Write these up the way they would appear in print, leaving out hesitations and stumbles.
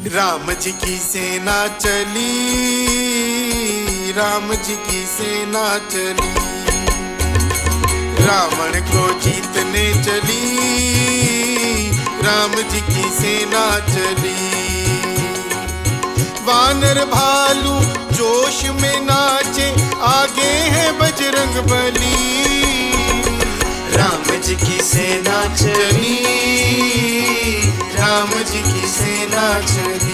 राम जी की सेना चली, राम जी की सेना चली, रावण को जीतने चली, राम जी की सेना चली। वानर भालू जोश में नाचे, आगे है बजरंग बली, राम जी की सेना चली, राम जी की सेना चली।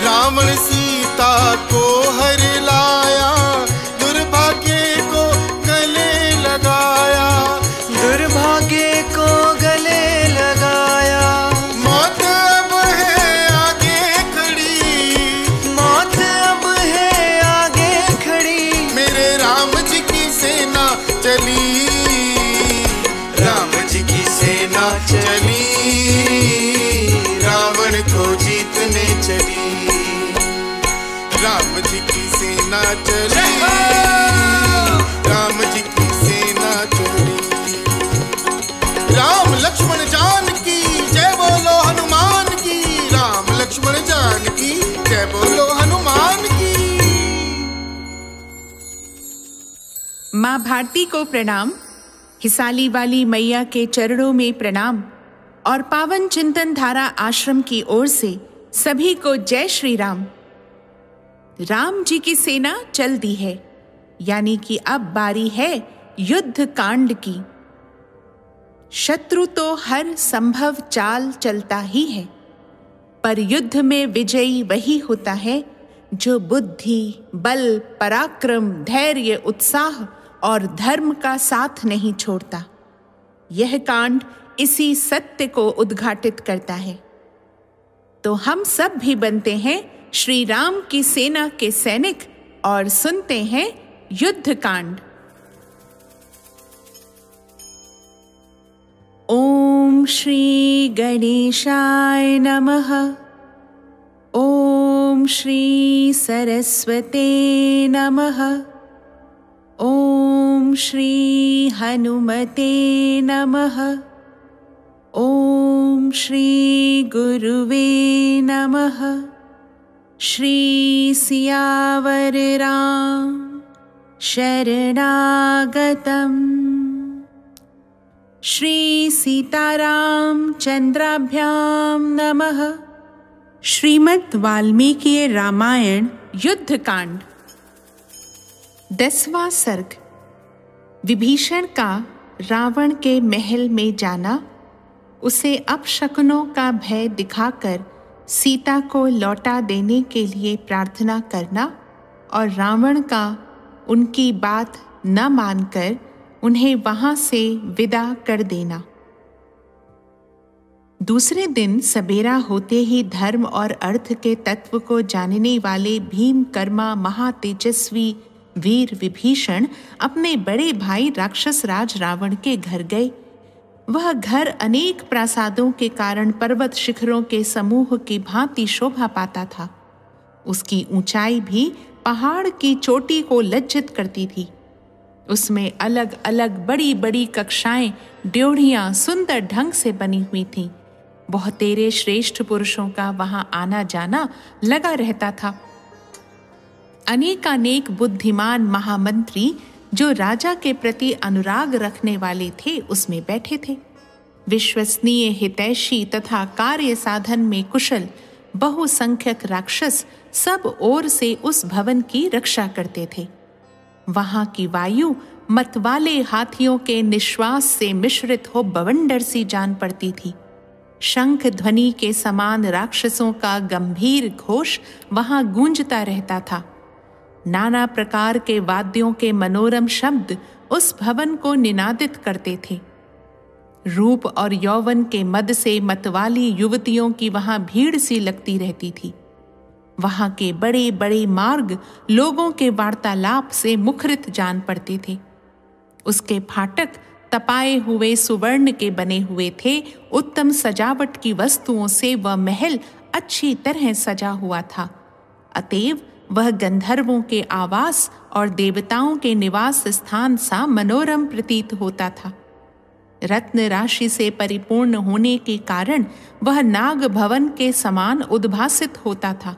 रावण सीता को हर लाया, दुर्भाग्य को गले लगाया, दुर्भाग्य को गले लगाया। मौत अब है आगे खड़ी, मौत अब है आगे खड़ी, मेरे राम जी की सेना चली, राम जी की सेना चली, रावण को जीतने चली, राम जी की सेना चली, राम जी की सेना चली। राम लक्ष्मण जानकी जय बोलो हनुमान की, राम लक्ष्मण जानकी जय बोलो हनुमान की। माँ भारती को प्रणाम, हिसाली वाली मैया के चरणों में प्रणाम और पावन चिंतन धारा आश्रम की ओर से सभी को जय श्री राम। राम जी की सेना चल दी है, यानी कि अब बारी है युद्ध कांड की। शत्रु तो हर संभव चाल चलता ही है, पर युद्ध में विजयी वही होता है जो बुद्धि, बल, पराक्रम, धैर्य, उत्साह और धर्म का साथ नहीं छोड़ता। यह कांड इसी सत्य को उद्घाटित करता है। तो हम सब भी बनते हैं श्री राम की सेना के सैनिक और सुनते हैं युद्ध कांड। ओम श्री गणेशाय नमः। ओम श्री सरस्वते नमः। ओम श्री हनुमते नमः। ओम श्री गुरुवे नमः। श्री सियावर राम शरणागतम्। श्री सीताराम चंद्राभ्यां नमः। श्रीमद् वाल्मीकि रामायण युद्ध कांड। 10वां सर्ग। विभीषण का रावण के महल में जाना, उसे अपशकुनों का भय दिखाकर सीता को लौटा देने के लिए प्रार्थना करना और रावण का उनकी बात न मानकर उन्हें वहां से विदा कर देना। दूसरे दिन सबेरा होते ही धर्म और अर्थ के तत्व को जानने वाले भीमकर्मा महातेजस्वी वीर विभीषण अपने बड़े भाई राक्षस राज रावण के घर गए। वह घर अनेक प्रासादों के कारण पर्वत शिखरों के समूह की भांति शोभा पाता था। उसकी ऊंचाई भी पहाड़ की चोटी को लज्जित करती थी। उसमें अलग अलग बड़ी बड़ी कक्षाएं, ड्योढ़ियां सुंदर ढंग से बनी हुई थीं। बहुतेरे श्रेष्ठ पुरुषों का वहां आना जाना लगा रहता था। अनेकानेक बुद्धिमान महामंत्री जो राजा के प्रति अनुराग रखने वाले थे उसमें बैठे थे। विश्वसनीय, हितैषी तथा कार्य साधन में कुशल बहुसंख्यक राक्षस सब ओर से उस भवन की रक्षा करते थे। वहां की वायु मतवाले हाथियों के निश्वास से मिश्रित हो बवंडर सी जान पड़ती थी। शंख ध्वनि के समान राक्षसों का गंभीर घोष वहां गूंजता रहता था। नाना प्रकार के वाद्यों के मनोरम शब्द उस भवन को निनादित करते थे। रूप और यौवन के मद से मतवाली युवतियों की वहां भीड़ सी लगती रहती थी। वहां के बड़े बड़े मार्ग लोगों के वार्तालाप से मुखरित जान पड़ते थे। उसके फाटक तपाए हुए सुवर्ण के बने हुए थे। उत्तम सजावट की वस्तुओं से वह महल अच्छी तरह सजा हुआ था। अतएव वह गंधर्वों के आवास और देवताओं के निवास स्थान सा मनोरम प्रतीत होता था। रत्न राशि से परिपूर्ण होने के कारण वह नाग भवन के समान उद्भासित होता था।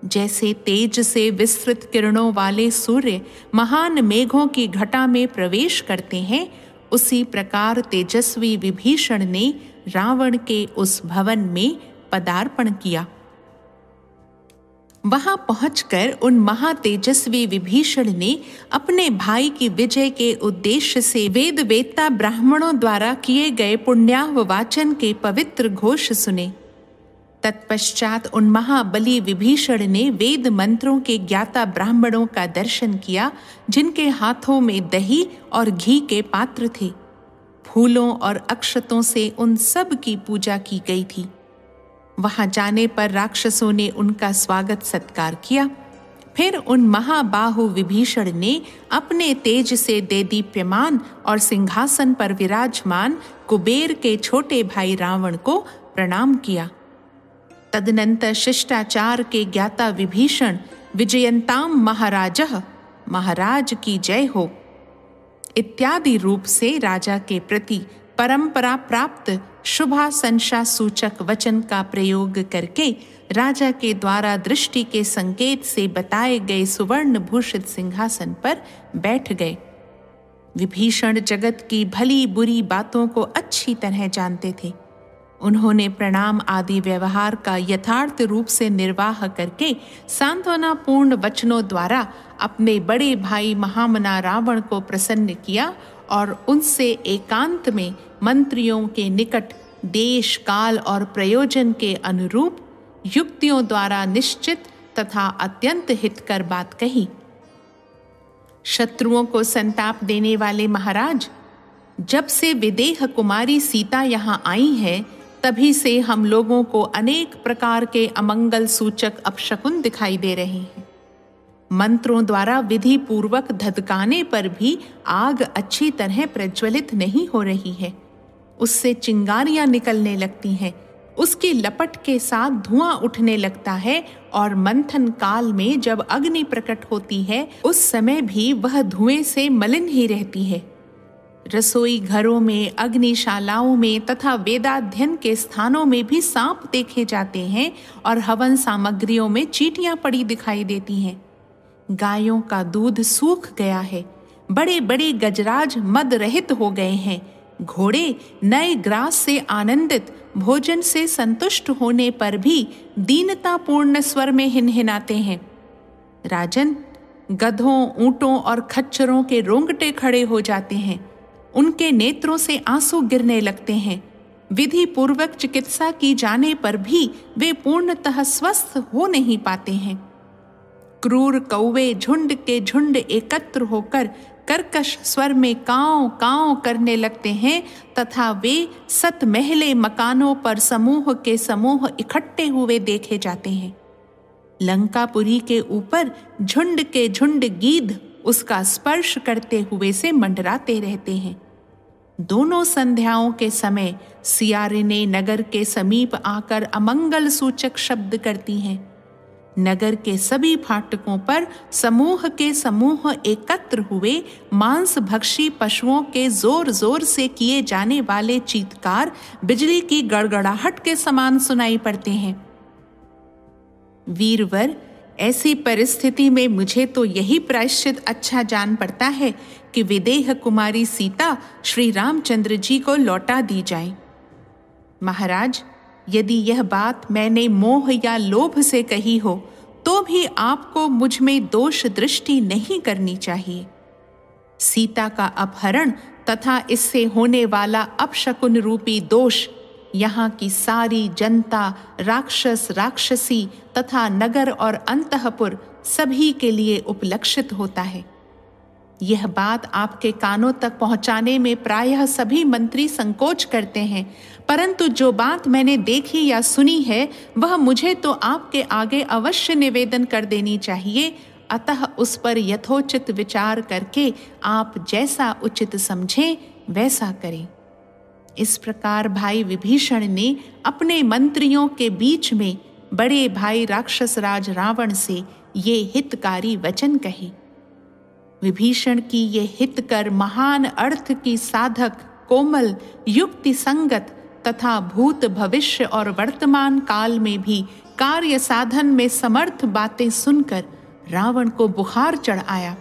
जैसे तेज से विस्तृत किरणों वाले सूर्य महान मेघों की घटा में प्रवेश करते हैं, उसी प्रकार तेजस्वी विभीषण ने रावण के उस भवन में पदार्पण किया। वहां पहुंचकर उन महातेजस्वी विभीषण ने अपने भाई की विजय के उद्देश्य से वेद वेत्ता ब्राह्मणों द्वारा किए गए पुण्याह वाचन के पवित्र घोष सुने। तत्पश्चात उन महाबली विभीषण ने वेद मंत्रों के ज्ञाता ब्राह्मणों का दर्शन किया, जिनके हाथों में दही और घी के पात्र थे। फूलों और अक्षतों से उन सब की पूजा की गई थी। वहां जाने पर राक्षसों ने उनका स्वागत सत्कार किया। फिर उन महाबाहु विभीषण ने अपने तेज से देदीप्यमान और सिंहासन पर विराजमान कुबेर के छोटे भाई रावण को प्रणाम किया। तदनंतर शिष्टाचार के ज्ञाता विभीषण विजयंताम महाराजः, महाराज की जय हो इत्यादि रूप से राजा के प्रति परंपरा प्राप्त शुभाशंसा सूचक वचन का प्रयोग करके राजा के द्वारा दृष्टि के संकेत से बताए गए सुवर्ण भूषित सिंहासन पर बैठ गए। विभीषण जगत की भली बुरी बातों को अच्छी तरह जानते थे। उन्होंने प्रणाम आदि व्यवहार का यथार्थ रूप से निर्वाह करके सांत्वनापूर्ण वचनों द्वारा अपने बड़े भाई महामना रावण को प्रसन्न किया और उनसे एकांत में मंत्रियों के निकट देश काल और प्रयोजन के अनुरूप युक्तियों द्वारा निश्चित तथा अत्यंत हितकर बात कही। शत्रुओं को संताप देने वाले महाराज, जब से विदेह कुमारी सीता यहाँ आई है, तभी से हम लोगों को अनेक प्रकार के अमंगल सूचक अपशकुन दिखाई दे रहे हैं। मंत्रों द्वारा विधि पूर्वक धधकाने पर भी आग अच्छी तरह प्रज्वलित नहीं हो रही है। उससे चिंगारियां निकलने लगती हैं, उसकी लपट के साथ धुआं उठने लगता है और मंथन काल में जब अग्नि प्रकट होती है, उस समय भी वह धुएं से मलिन ही रहती है। रसोई घरों में, अग्निशालाओं में तथा वेदाध्ययन के स्थानों में भी सांप देखे जाते हैं और हवन सामग्रियों में चींटियां पड़ी दिखाई देती हैं। गायों का दूध सूख गया है, बड़े बड़े गजराज मद रहित हो गए हैं, घोड़े नए ग्रास से आनंदित, भोजन से संतुष्ट होने पर भी दीनतापूर्ण स्वर में हिनहिनाते हैं। राजन, गधों, ऊंटों और खच्चरों के रोंगटे खड़े हो जाते हैं, उनके नेत्रों से आंसू गिरने लगते हैं। विधि पूर्वक चिकित्सा की जाने पर भी वे पूर्णतः स्वस्थ हो नहीं पाते हैं। क्रूर कौवे झुंड के झुंड एकत्र होकर कर्कश स्वर में कांव कांव करने लगते हैं तथा वे सत महले मकानों पर समूह के समूह इकट्ठे हुए देखे जाते हैं। लंकापुरी के ऊपर झुंड के झुंड गीध उसका स्पर्श करते हुए से मंडराते रहते हैं। दोनों संध्याओं के समय सियारिनें नगर के समीप आकर अमंगल सूचक शब्द करती हैं। नगर के सभी फाटकों पर समूह के समूह एकत्र हुए मांस भक्षी पशुओं के जोर जोर से किए जाने वाले चीत्कार बिजली की गड़गड़ाहट के समान सुनाई पड़ते हैं। वीरवर, ऐसी परिस्थिति में मुझे तो यही प्रायश्चित अच्छा जान पड़ता है कि विदेह कुमारी सीता श्री रामचंद्र जी को लौटा दी जाए। महाराज, यदि यह बात मैंने मोह या लोभ से कही हो तो भी आपको मुझ में दोष दृष्टि नहीं करनी चाहिए। सीता का अपहरण तथा इससे होने वाला अपशकुन रूपी दोष यहाँ की सारी जनता, राक्षस राक्षसी तथा नगर और अंतःपुर सभी के लिए उपलक्षित होता है। यह बात आपके कानों तक पहुंचाने में प्रायः सभी मंत्री संकोच करते हैं, परंतु जो बात मैंने देखी या सुनी है वह मुझे तो आपके आगे अवश्य निवेदन कर देनी चाहिए। अतः उस पर यथोचित विचार करके आप जैसा उचित समझें वैसा करें। इस प्रकार भाई विभीषण ने अपने मंत्रियों के बीच में बड़े भाई राक्षस राज रावण से ये हितकारी वचन कहे। विभीषण की ये हितकर महान अर्थ की साधक, कोमल, युक्ति संगत तथा भूत भविष्य और वर्तमान काल में भी कार्य साधन में समर्थ बातें सुनकर रावण को बुखार चढ़ आया।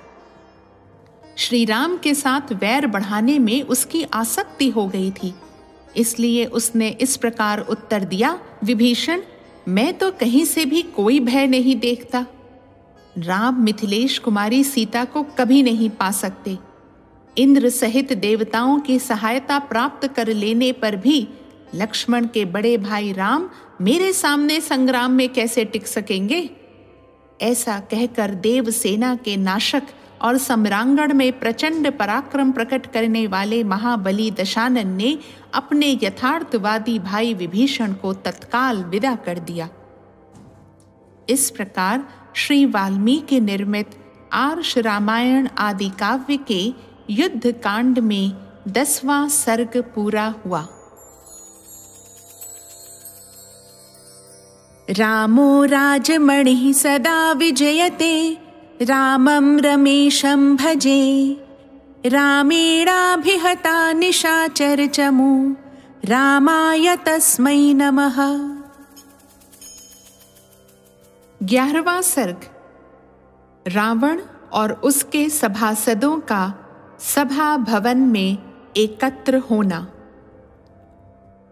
श्री राम के साथ वैर बढ़ाने में उसकी आसक्ति हो गई थी, इसलिए उसने इस प्रकार उत्तर दिया, विभीषण, मैं तो कहीं से भी कोई भय नहीं देखता। राम मिथिलेश कुमारी सीता को कभी नहीं पा सकते। इंद्र सहित देवताओं की सहायता प्राप्त कर लेने पर भी लक्ष्मण के बड़े भाई राम मेरे सामने संग्राम में कैसे टिक सकेंगे? ऐसा कहकर देव सेना के नाशक और सम्रांगण में प्रचंड पराक्रम प्रकट करने वाले महाबली दशानन ने अपने यथार्थवादी भाई विभीषण को तत्काल विदा कर दिया। इस प्रकार श्री वाल्मीकि निर्मित आर्ष रामायण आदि काव्य के युद्ध कांड में 10वां सर्ग पूरा हुआ। रामो राजमणिः सदा विजयते, रामं रमेशं भजे। रामेणाभिहता निशाचरचमू, रामाय तस्मै नमः। 11वां सर्ग। रावण और उसके सभासदों का सभा भवन में एकत्र होना।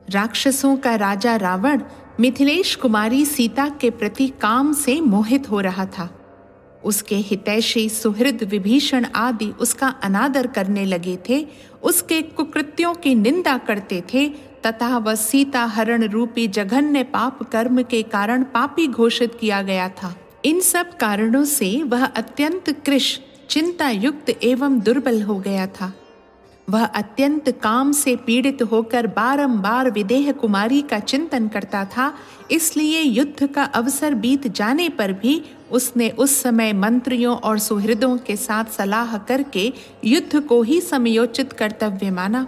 राक्षसों का राजा रावण मिथिलेश कुमारी सीता के प्रति काम से मोहित हो रहा था। उसके हितैषी सुहृद विभीषण आदि उसका अनादर करने लगे थे, उसके कुकृत्यों की निंदा करते थे तथा वह सीता हरण रूपी जघन्य पाप कर्म के कारण पापी घोषित किया गया था। इन सब कारणों से वह अत्यंत कृश, चिंता युक्त एवं दुर्बल हो गया था। वह अत्यंत काम से पीड़ित होकर बारंबार विदेह कुमारी का चिंतन करता था, इसलिए युद्ध का अवसर बीत जाने पर भी उसने उस समय मंत्रियों और सुहृदों के साथ सलाह करके युद्ध को ही समयोचित कर्तव्य माना।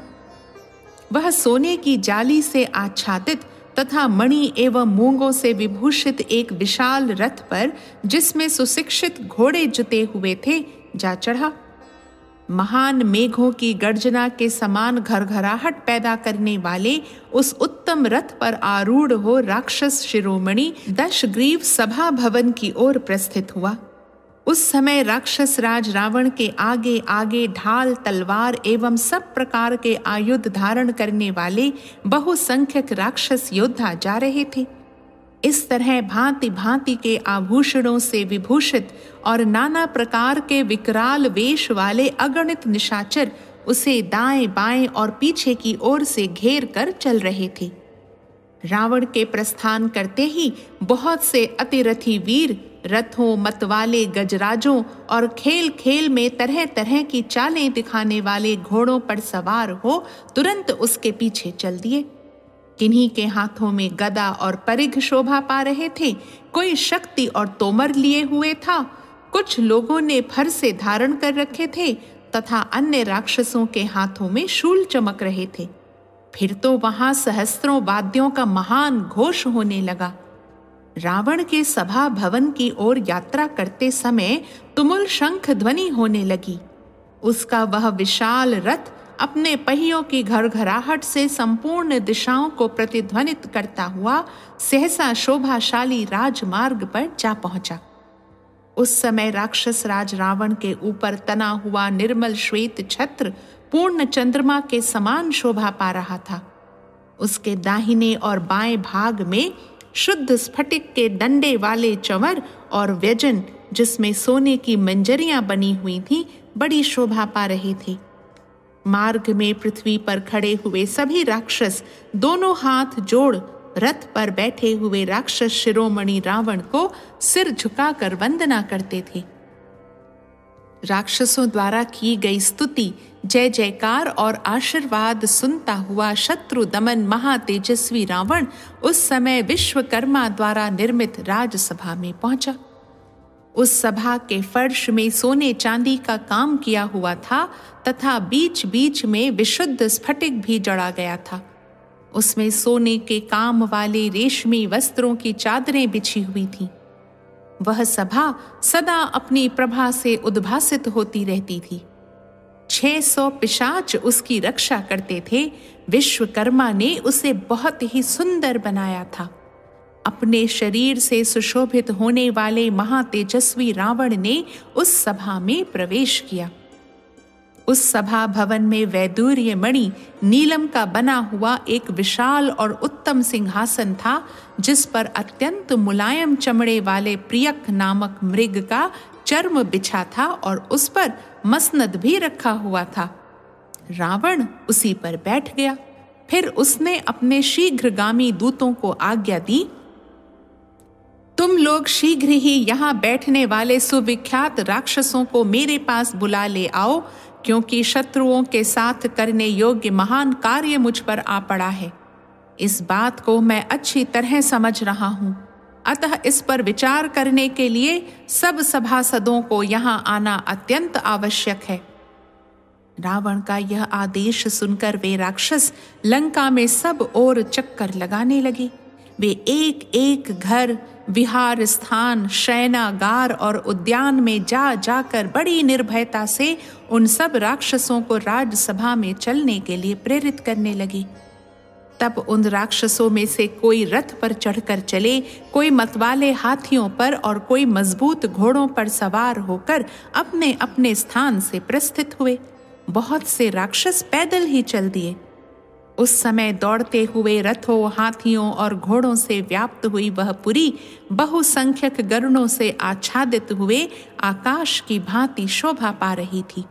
वह सोने की जाली से आच्छादित तथा मणि एवं मूंगों से विभूषित एक विशाल रथ पर, जिसमें सुशिक्षित घोड़े जुते हुए थे, जा चढ़ा। महान मेघों की गर्जना के समान घरघराहट पैदा करने वाले उस उत्तम रथ पर आरूढ़ हो राक्षस शिरोमणि दशग्रीव सभा भवन की ओर प्रस्थित हुआ। उस समय राक्षस राज रावण के आगे आगे ढाल, तलवार एवं सब प्रकार के आयुध धारण करने वाले बहुसंख्यक राक्षस योद्धा जा रहे थे। इस तरह भांति भांति के आभूषणों से विभूषित और नाना प्रकार के विकराल वेश वाले अगणित निशाचर उसे दाएं बाएं और पीछे की ओर से घेर कर चल रहे थे। रावण के प्रस्थान करते ही बहुत से अतिरथी वीर रथों, मतवाले गजराजों और खेल खेल में तरह तरह की चालें दिखाने वाले घोड़ों पर सवार हो तुरंत उसके पीछे चल दिए। किन्हीं के हाथों में गदा और परिघ शोभा पा रहे थे, कोई शक्ति और तोमर लिए हुए था, कुछ लोगों ने फरसे धारण कर रखे थे तथा अन्य राक्षसों के हाथों में शूल चमक रहे थे। फिर तो वहां सहस्त्रों वाद्यों का महान घोष होने लगा। रावण के सभा भवन की ओर यात्रा करते समय तुमुल शंख ध्वनि होने लगी। उसका वह विशाल रथ अपने पहियों की घरघराहट से संपूर्ण दिशाओं को प्रतिध्वनित करता हुआ सहसा शोभाशाली राजमार्ग पर जा पहुंचा। उस समय राक्षस राज रावण के ऊपर तना हुआ निर्मल श्वेत छत्र पूर्ण चंद्रमा के समान शोभा पा रहा था। उसके दाहिने और बाएं भाग में शुद्ध स्फटिक के डंडे वाले चंवर और व्यजन, जिसमें सोने की मंजरियां बनी हुई थीं, बड़ी शोभा पा रहे थे। मार्ग में पृथ्वी पर खड़े हुए सभी राक्षस दोनों हाथ जोड़ रथ पर बैठे हुए राक्षस शिरोमणि रावण को सिर झुकाकर वंदना करते थे। राक्षसों द्वारा की गई स्तुति, जय जयकार और आशीर्वाद सुनता हुआ शत्रु दमन महातेजस्वी रावण उस समय विश्वकर्मा द्वारा निर्मित राजसभा में पहुंचा। उस सभा के फर्श में सोने चांदी का काम किया हुआ था तथा बीच बीच में विशुद्ध स्फटिक भी जड़ा गया था। उसमें सोने के काम वाले रेशमी वस्त्रों की चादरें बिछी हुई थीं। वह सभा सदा अपनी प्रभा से उद्भासित होती रहती थी। 600 पिशाच उसकी रक्षा करते थे। विश्वकर्मा ने उसे बहुत ही सुंदर बनाया था। अपने शरीर से सुशोभित होने वाले महातेजस्वी रावण ने उस सभा में प्रवेश किया। उस सभा भवन में वैदूर्य मणि नीलम का बना हुआ एक विशाल और उत्तम सिंहासन था, जिस पर अत्यंत मुलायम चमड़े वाले प्रियक नामक मृग का चर्म बिछा था और उस पर मसनद भी रखा हुआ था। रावण उसी पर बैठ गया। फिर उसने अपने शीघ्रगामी दूतों को आज्ञा दी, तुम लोग शीघ्र ही यहाँ बैठने वाले सुविख्यात राक्षसों को मेरे पास बुला ले आओ, क्योंकि शत्रुओं के साथ करने योग्य महान कार्य मुझ पर आ पड़ा है। इस बात को मैं अच्छी तरह समझ रहा हूँ, अतः इस पर विचार करने के लिए सब सभासदों को यहाँ आना अत्यंत आवश्यक है। रावण का यह आदेश सुनकर वे राक्षस लंका में सब ओर चक्कर लगाने लगे। वे एक एक घर, विहार स्थान, शयनागार और उद्यान में जा जाकर बड़ी निर्भयता से उन सब राक्षसों को राजसभा में चलने के लिए प्रेरित करने लगे। तब उन राक्षसों में से कोई रथ पर चढ़कर चले, कोई मतवाले हाथियों पर और कोई मजबूत घोड़ों पर सवार होकर अपने अपने स्थान से प्रस्थित हुए। बहुत से राक्षस पैदल ही चल दिए। उस समय दौड़ते हुए रथों, हाथियों और घोड़ों से व्याप्त हुई वह पुरी बहुसंख्यक गरुड़ों से आच्छादित हुए आकाश की भांति शोभा पा रही थी।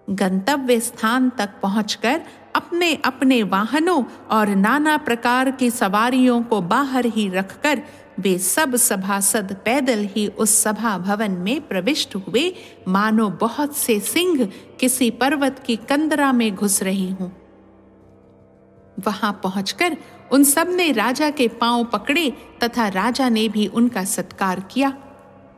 गंतव्य स्थान तक पहुंचकर अपने अपने वाहनों और नाना प्रकार की सवारियों को बाहर ही रखकर वे सब सभासद पैदल ही उस सभा भवन में प्रविष्ट हुए, मानो बहुत से सिंह किसी पर्वत की कंदरा में घुस रहे हों। वहां पहुंचकर उन सब ने राजा के पांव पकड़े तथा राजा ने भी उनका सत्कार किया।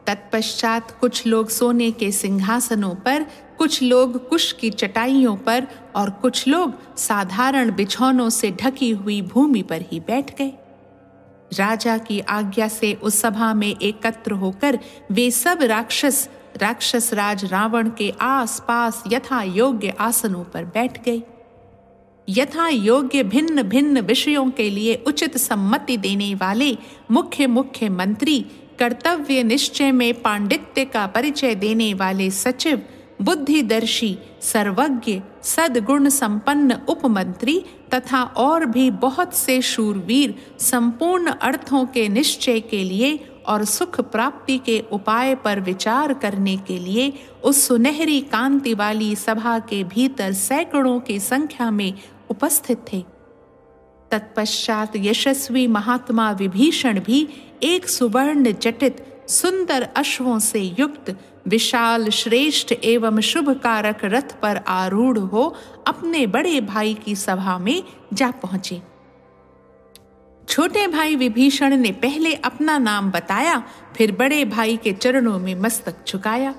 तत्पश्चात कुछ लोग सोने के सिंहासनों पर, कुछ लोग कुश की चटाइयों पर और कुछ लोग साधारण बिछौनों से ढकी हुई भूमि पर ही बैठ गए। राजा की आज्ञा से उस सभा में एकत्र होकर वे सब राक्षस राज रावण के आसपास यथा योग्य आसनों पर बैठ गए। यथा योग्य भिन्न भिन्न विषयों के लिए उचित सम्मति देने वाले मुख्य मुख्य मंत्री, कर्तव्य निश्चय में पांडित्य का परिचय देने वाले सचिव, बुद्धिदर्शी, सर्वज्ञ, सद्गुण संपन्न उपमंत्री तथा और भी बहुत से शूरवीर संपूर्ण अर्थों के निश्चय के लिए और सुख प्राप्ति के उपाय पर विचार करने के लिए उस सुनहरी कांति वाली सभा के भीतर सैकड़ों की संख्या में उपस्थित थे। तत्पश्चात यशस्वी महात्मा विभीषण भी एक सुवर्ण जटित सुंदर अश्वों से युक्त विशाल श्रेष्ठ एवं शुभ कारक रथ पर आरूढ़ हो अपने बड़े भाई की सभा में जा पहुंचे। छोटे भाई विभीषण ने पहले अपना नाम बताया, फिर बड़े भाई के चरणों में मस्तक झुकाया।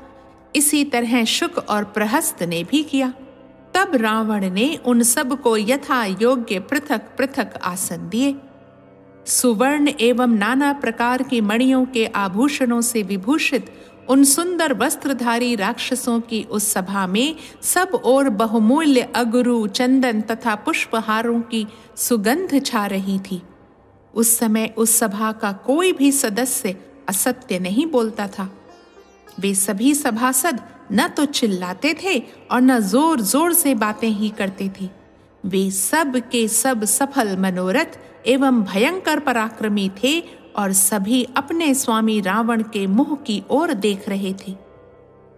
इसी तरह शुक और प्रहस्त ने भी किया। तब रावण ने उन सब को यथा योग्य पृथक पृथक आसन दिए। सुवर्ण एवं नाना प्रकार की मणियों के आभूषणों से विभूषित उन सुंदर वस्त्रधारी राक्षसों की उस सभा में सब ओर बहुमूल्य अगरू, चंदन तथा पुष्पहारों की सुगंध छा रही थी। उस समय उस सभा का कोई भी सदस्य असत्य नहीं बोलता था। वे सभी सभासद न तो चिल्लाते थे और न जोर जोर से बातें ही करते थे। वे सब के सब सफल मनोरथ एवं भयंकर पराक्रमी थे और सभी अपने स्वामी रावण के मुंह की ओर देख रहे थे।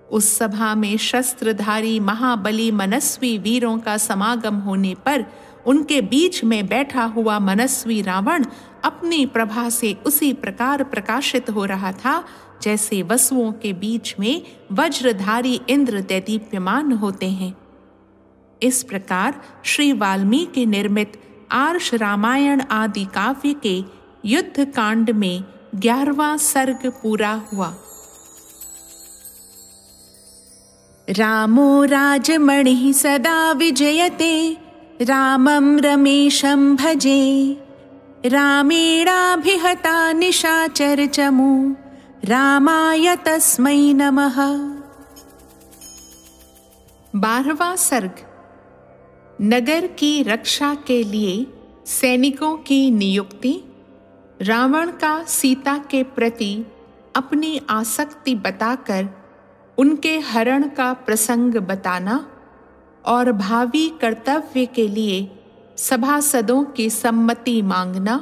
उस सभा में शस्त्रधारी महाबली मनस्वी वीरों का समागम होने पर उनके बीच में बैठा हुआ मनस्वी रावण अपनी प्रभा से उसी प्रकार प्रकाशित हो रहा था जैसे वसुओं के बीच में वज्रधारी इंद्र दैदीप्यमान होते हैं। इस प्रकार श्री वाल्मीकि निर्मित आर्ष रामायण आदि काव्य के युद्ध कांड में 11वां सर्ग पूरा हुआ। रामो राजमणि सदा विजयते रामं रमेशं भजे, रामेणाभिहता निशाचरचमू, रामाय तस्मै नमः। 12वां सर्ग। नगर की रक्षा के लिए सैनिकों की नियुक्ति, रावण का सीता के प्रति अपनी आसक्ति बताकर उनके हरण का प्रसंग बताना और भावी कर्तव्य के लिए सभासदों की सम्मति मांगना,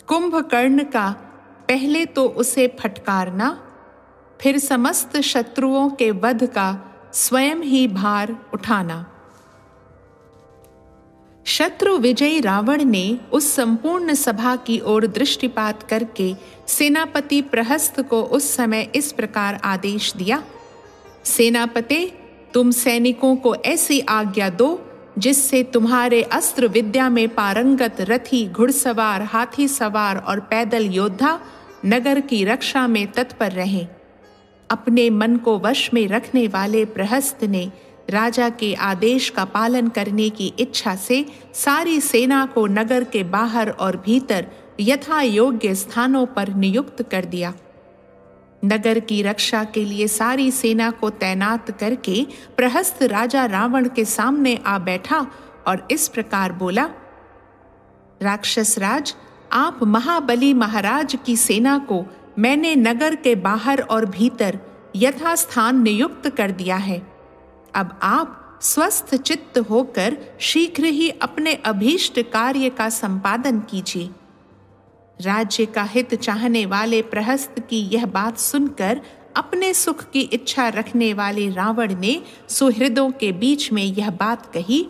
कुंभकर्ण का पहले तो उसे फटकारना, फिर समस्त शत्रुओं के वध का स्वयं ही भार उठाना। शत्रु विजयी रावण ने उस संपूर्ण सभा की ओर दृष्टिपात करके सेनापति प्रहस्त को उस समय इस प्रकार आदेश दिया। सेनापते, तुम सैनिकों को ऐसी आज्ञा दो जिससे तुम्हारे अस्त्र विद्या में पारंगत रथी, घुड़सवार, हाथी सवार और पैदल योद्धा नगर की रक्षा में तत्पर रहें। अपने मन को वश में रखने वाले प्रहस्त ने राजा के आदेश का पालन करने की इच्छा से सारी सेना को नगर के बाहर और भीतर यथा योग्य स्थानों पर नियुक्त कर दिया। नगर की रक्षा के लिए सारी सेना को तैनात करके प्रहस्त राजा रावण के सामने आ बैठा और इस प्रकार बोला, राक्षस राज, आप महाबली महाराज की सेना को मैंने नगर के बाहर और भीतर यथास्थान नियुक्त कर दिया है। अब आप स्वस्थ चित्त होकर शीघ्र ही अपने अभीष्ट कार्य का संपादन कीजिए। राज्य का हित चाहने वाले प्रहस्त की यह बात सुनकर अपने सुख की इच्छा रखने वाले रावण ने सुहृदों के बीच में यह बात कही,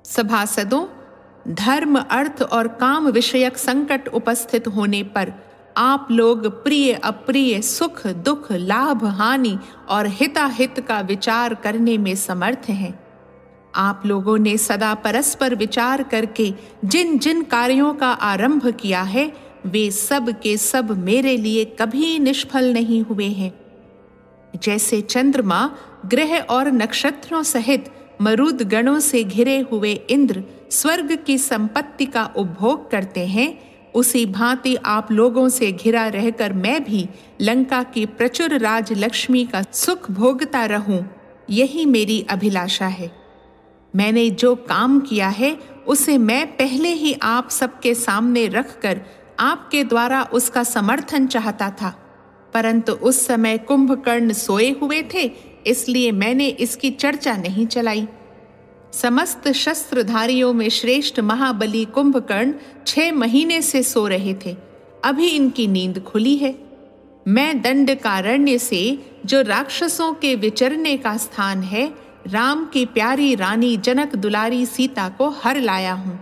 सभासदों, धर्म, अर्थ और काम विषयक संकट उपस्थित होने पर आप लोग प्रिय अप्रिय, सुख दुख, लाभ हानि और हिताहित का विचार करने में समर्थ हैं। आप लोगों ने सदा परस्पर विचार करके जिन जिन कार्यों का आरंभ किया है वे सब के सब मेरे लिए कभी निष्फल नहीं हुए हैं। जैसे चंद्रमा ग्रह और नक्षत्रों सहित मरुद गणों से घिरे हुए इंद्र स्वर्ग की संपत्ति का उपभोग करते हैं, उसी भांति आप लोगों से घिरा रहकर मैं भी लंका की प्रचुर राज लक्ष्मी का सुख भोगता रहूं, यही मेरी अभिलाषा है। मैंने जो काम किया है उसे मैं पहले ही आप सबके सामने रखकर आपके द्वारा उसका समर्थन चाहता था, परंतु उस समय कुंभकर्ण सोए हुए थे, इसलिए मैंने इसकी चर्चा नहीं चलाई। समस्त शस्त्रधारियों में श्रेष्ठ महाबली कुंभकर्ण 6 महीने से सो रहे थे, अभी इनकी नींद खुली है। मैं दंडकारण्य से, जो राक्षसों के विचरने का स्थान है, राम की प्यारी रानी जनक दुलारी सीता को हर लाया हूं,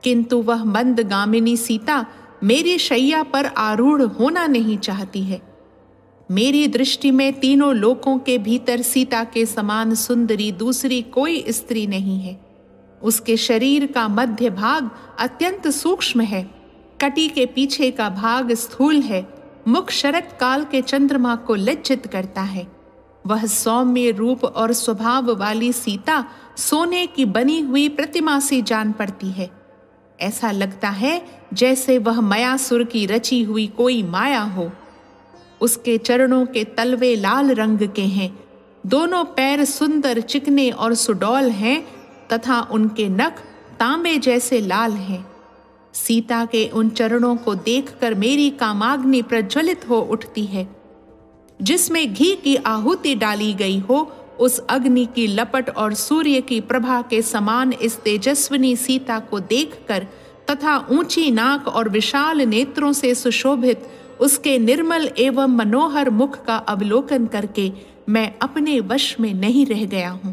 किंतु वह मंदगामिनी सीता मेरी शैया पर आरूढ़ होना नहीं चाहती है। मेरी दृष्टि में तीनों लोकों के भीतर सीता के समान सुंदरी दूसरी कोई स्त्री नहीं है। उसके शरीर का मध्य भाग अत्यंत सूक्ष्म है, कटी के पीछे का भाग स्थूल है, मुख शरत काल के चंद्रमा को लज्जित करता है। वह सौम्य रूप और स्वभाव वाली सीता सोने की बनी हुई प्रतिमा सी जान पड़ती है। ऐसा लगता है जैसे वह मयासुर की रची हुई कोई माया हो। उसके चरणों के तलवे लाल रंग के हैं, दोनों पैर सुंदर, चिकने और सुडौल हैं तथा उनके नख तांबे जैसे लाल हैं। सीता के उन चरणों को देखकर मेरी कामाग्नि प्रज्वलित हो उठती है। जिसमें घी की आहुति डाली गई हो, उस अग्नि की लपट और सूर्य की प्रभा के समान इस तेजस्विनी सीता को देखकर तथा ऊंची नाक और विशाल नेत्रों से सुशोभित उसके निर्मल एवं मनोहर मुख का अवलोकन करके मैं अपने वश में नहीं रह गया हूं।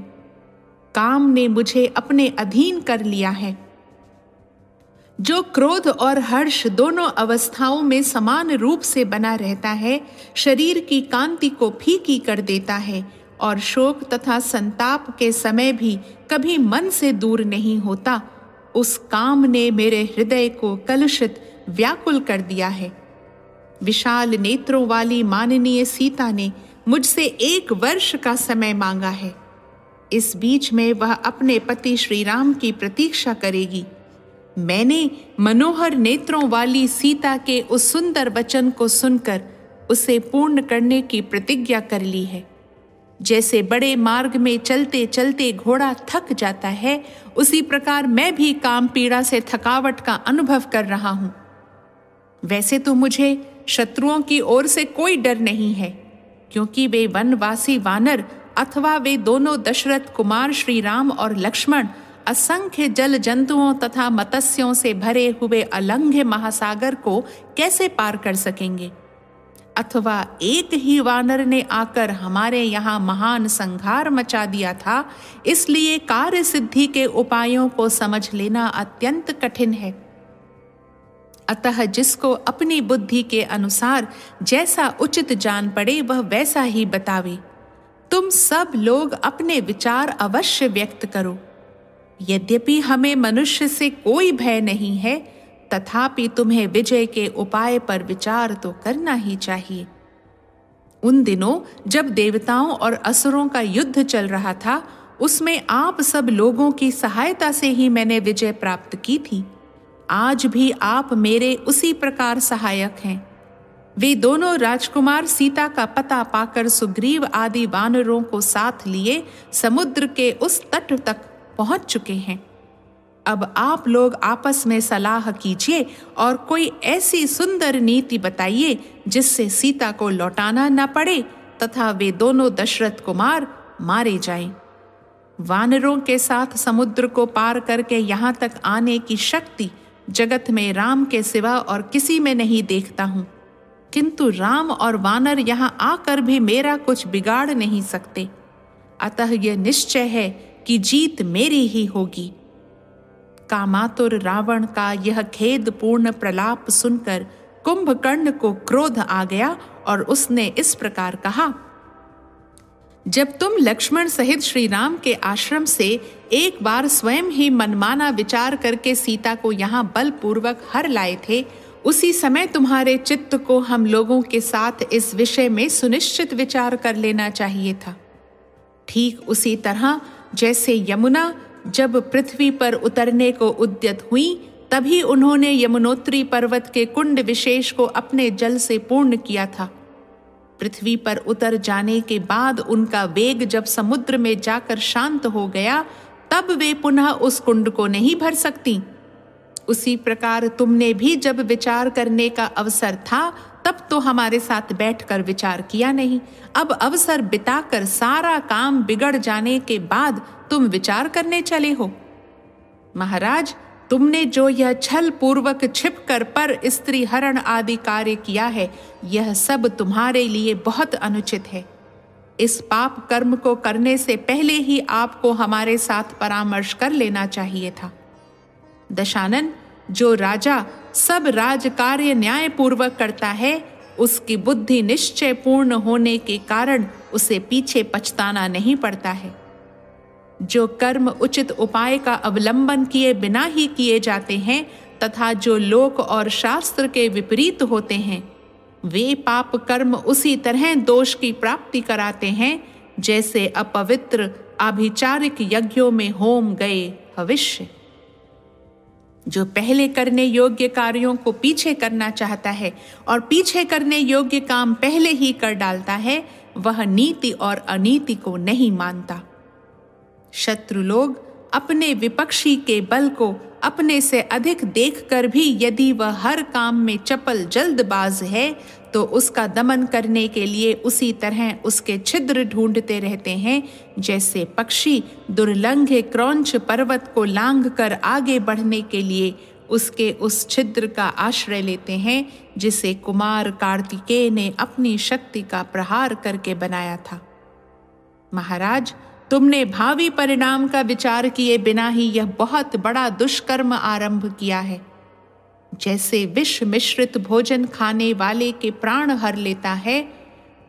काम ने मुझे अपने अधीन कर लिया है। जो क्रोध और हर्ष दोनों अवस्थाओं में समान रूप से बना रहता है, शरीर की कांति को फीकी कर देता है और शोक तथा संताप के समय भी कभी मन से दूर नहीं होता, उस काम ने मेरे हृदय को कलुषित व्याकुल कर दिया है। विशाल नेत्रों वाली माननीय सीता ने मुझसे 1 वर्ष का समय मांगा है। इस बीच में वह अपने पति श्री राम की प्रतीक्षा करेगी। मैंने मनोहर नेत्रों वाली सीता के उस सुंदर वचन को सुनकर उसे पूर्ण करने की प्रतिज्ञा कर ली है। जैसे बड़े मार्ग में चलते चलते घोड़ा थक जाता है, उसी प्रकार मैं भी काम पीड़ा से थकावट का अनुभव कर रहा हूं। वैसे तो मुझे शत्रुओं की ओर से कोई डर नहीं है, क्योंकि वे वनवासी वानर अथवा वे दोनों दशरथ कुमार श्री राम और लक्ष्मण असंख्य जल जंतुओं तथा मत्स्यों से भरे हुए अलंघ्य महासागर को कैसे पार कर सकेंगे, अथवा एक ही वानर ने आकर हमारे यहाँ महान संहार मचा दिया था, इसलिए कार्य सिद्धि के उपायों को समझ लेना अत्यंत कठिन है। अतः जिसको अपनी बुद्धि के अनुसार जैसा उचित जान पड़े वह वैसा ही बतावे। तुम सब लोग अपने विचार अवश्य व्यक्त करो। यद्यपि हमें मनुष्य से कोई भय नहीं है, तथापि तुम्हें विजय के उपाय पर विचार तो करना ही चाहिए। उन दिनों जब देवताओं और असुरों का युद्ध चल रहा था, उसमें आप सब लोगों की सहायता से ही मैंने विजय प्राप्त की थी। आज भी आप मेरे उसी प्रकार सहायक हैं। वे दोनों राजकुमार सीता का पता पाकर सुग्रीव आदि वानरों को साथ लिए समुद्र के उस तट तक पहुंच चुके हैं। अब आप लोग आपस में सलाह कीजिए और कोई ऐसी सुंदर नीति बताइए जिससे सीता को लौटाना न पड़े तथा वे दोनों दशरथ कुमार मारे जाएं। वानरों के साथ समुद्र को पार करके यहाँ तक आने की शक्ति जगत में राम के सिवा और किसी में नहीं देखता हूँ, किंतु राम और वानर यहाँ आकर भी मेरा कुछ बिगाड़ नहीं सकते। अतः यह निश्चय है कि जीत मेरी ही होगी। कामातुर रावण का यह खेदपूर्ण प्रलाप सुनकर कुंभकर्ण को क्रोध आ गया और उसने इस प्रकार कहा, जब तुम लक्ष्मण सहित श्री राम के आश्रम से एक बार स्वयं ही मनमाना विचार करके सीता को यहाँ बलपूर्वक हर लाए थे, उसी समय तुम्हारे चित्त को हम लोगों के साथ इस विषय में सुनिश्चित विचार कर लेना चाहिए था। ठीक उसी तरह जैसे यमुना जब पृथ्वी पर उतरने को उद्यत हुई, तभी उन्होंने यमुनोत्री पर्वत के कुंड विशेष को अपने जल से पूर्ण किया था। पृथ्वी पर उतर जाने के बाद उनका वेग जब समुद्र में जाकर शांत हो गया, तब वे पुनः उस कुंड को नहीं भर सकती। उसी प्रकार तुमने भी जब विचार करने का अवसर था, तब तो हमारे साथ बैठकर विचार किया नहीं। अब अवसर बिताकर सारा काम बिगड़ जाने के बाद तुम विचार करने चले हो। महाराज, तुमने जो यह छल पूर्वक छिपकर पर स्त्री हरण आदि कार्य किया है, यह सब तुम्हारे लिए बहुत अनुचित है। इस पाप कर्म को करने से पहले ही आपको हमारे साथ परामर्श कर लेना चाहिए था। दशानन, जो राजा सब राज कार्य न्याय पूर्वक करता है, उसकी बुद्धि निश्चय पूर्ण होने के कारण उसे पीछे पछताना नहीं पड़ता है। जो कर्म उचित उपाय का अवलंबन किए बिना ही किए जाते हैं तथा जो लोक और शास्त्र के विपरीत होते हैं, वे पाप कर्म उसी तरह दोष की प्राप्ति कराते हैं जैसे अपवित्र आभिचारिक यज्ञों में होम गए भविष्य। जो पहले करने योग्य कार्यों को पीछे करना चाहता है और पीछे करने योग्य काम पहले ही कर डालता है, वह नीति और अनीति को नहीं मानता। शत्रु लोग अपने विपक्षी के बल को अपने से अधिक देखकर भी यदि वह हर काम में चपल जल्दबाज है, तो उसका दमन करने के लिए उसी तरह उसके छिद्र ढूंढते रहते हैं जैसे पक्षी दुर्लंघे क्रौंच पर्वत को लांघ कर आगे बढ़ने के लिए उसके उस छिद्र का आश्रय लेते हैं जिसे कुमार कार्तिकेय ने अपनी शक्ति का प्रहार करके बनाया था। महाराज, तुमने भावी परिणाम का विचार किए बिना ही यह बहुत बड़ा दुष्कर्म आरंभ किया है। जैसे विष मिश्रित भोजन खाने वाले के प्राण हर लेता है,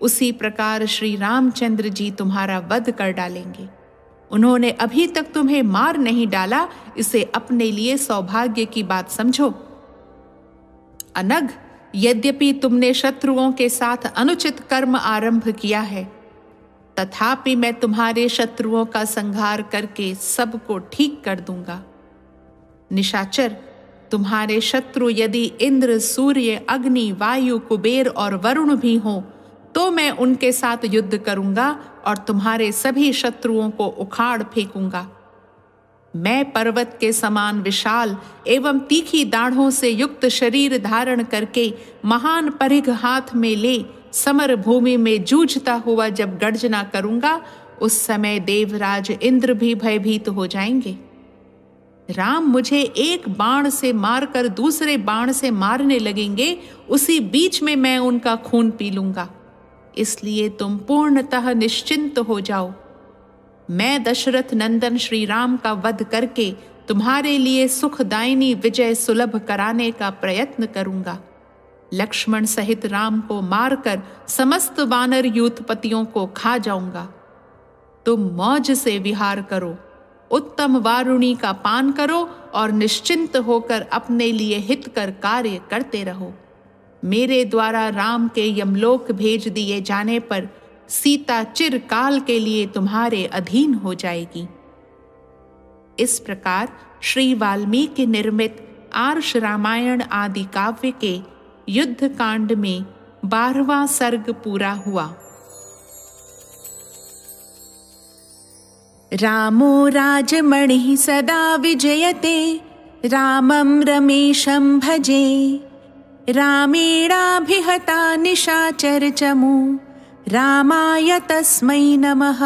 उसी प्रकार श्री रामचंद्र जी तुम्हारा वध कर डालेंगे। उन्होंने अभी तक तुम्हें मार नहीं डाला, इसे अपने लिए सौभाग्य की बात समझो। अनग, यद्यपि तुमने शत्रुओं के साथ अनुचित कर्म आरंभ किया है, तथापि मैं तुम्हारे शत्रुओं का संहार करके सबको ठीक कर दूंगा। निशाचर, तुम्हारे शत्रु यदि इंद्र, सूर्य, अग्नि, वायु, कुबेर और वरुण भी हों तो मैं उनके साथ युद्ध करूंगा और तुम्हारे सभी शत्रुओं को उखाड़ फेंकूंगा। मैं पर्वत के समान विशाल एवं तीखी दाढ़ों से युक्त शरीर धारण करके महान परिघ हाथ में ले समर भूमि में जूझता हुआ जब गर्जना करूंगा, उस समय देवराज इंद्र भी भयभीत हो जाएंगे। राम मुझे एक बाण से मारकर दूसरे बाण से मारने लगेंगे, उसी बीच में मैं उनका खून पी लूंगा। इसलिए तुम पूर्णतः निश्चिंत हो जाओ। मैं दशरथ नंदन श्री राम का वध करके तुम्हारे लिए सुखदायिनी विजय सुलभ कराने का प्रयत्न करूंगा। लक्ष्मण सहित राम को मारकर समस्त वानर यूथपतियों को खा जाऊंगा। तुम मौज से विहार करो, उत्तम वारुणी का पान करो और निश्चिंत होकर अपने लिए हितकर कार्य करते रहो। मेरे द्वारा राम के यमलोक भेज दिए जाने पर सीता चिरकाल के लिए तुम्हारे अधीन हो जाएगी। इस प्रकार श्री वाल्मीकि निर्मित आर्ष रामायण आदि काव्य के युद्ध कांड में 12वां सर्ग पूरा हुआ। रामो राजमणिः सदा विजयते, रामं रमेशं भजे। रामेणाभिहता निशाचरचमू, रामाय तस्मै नमः।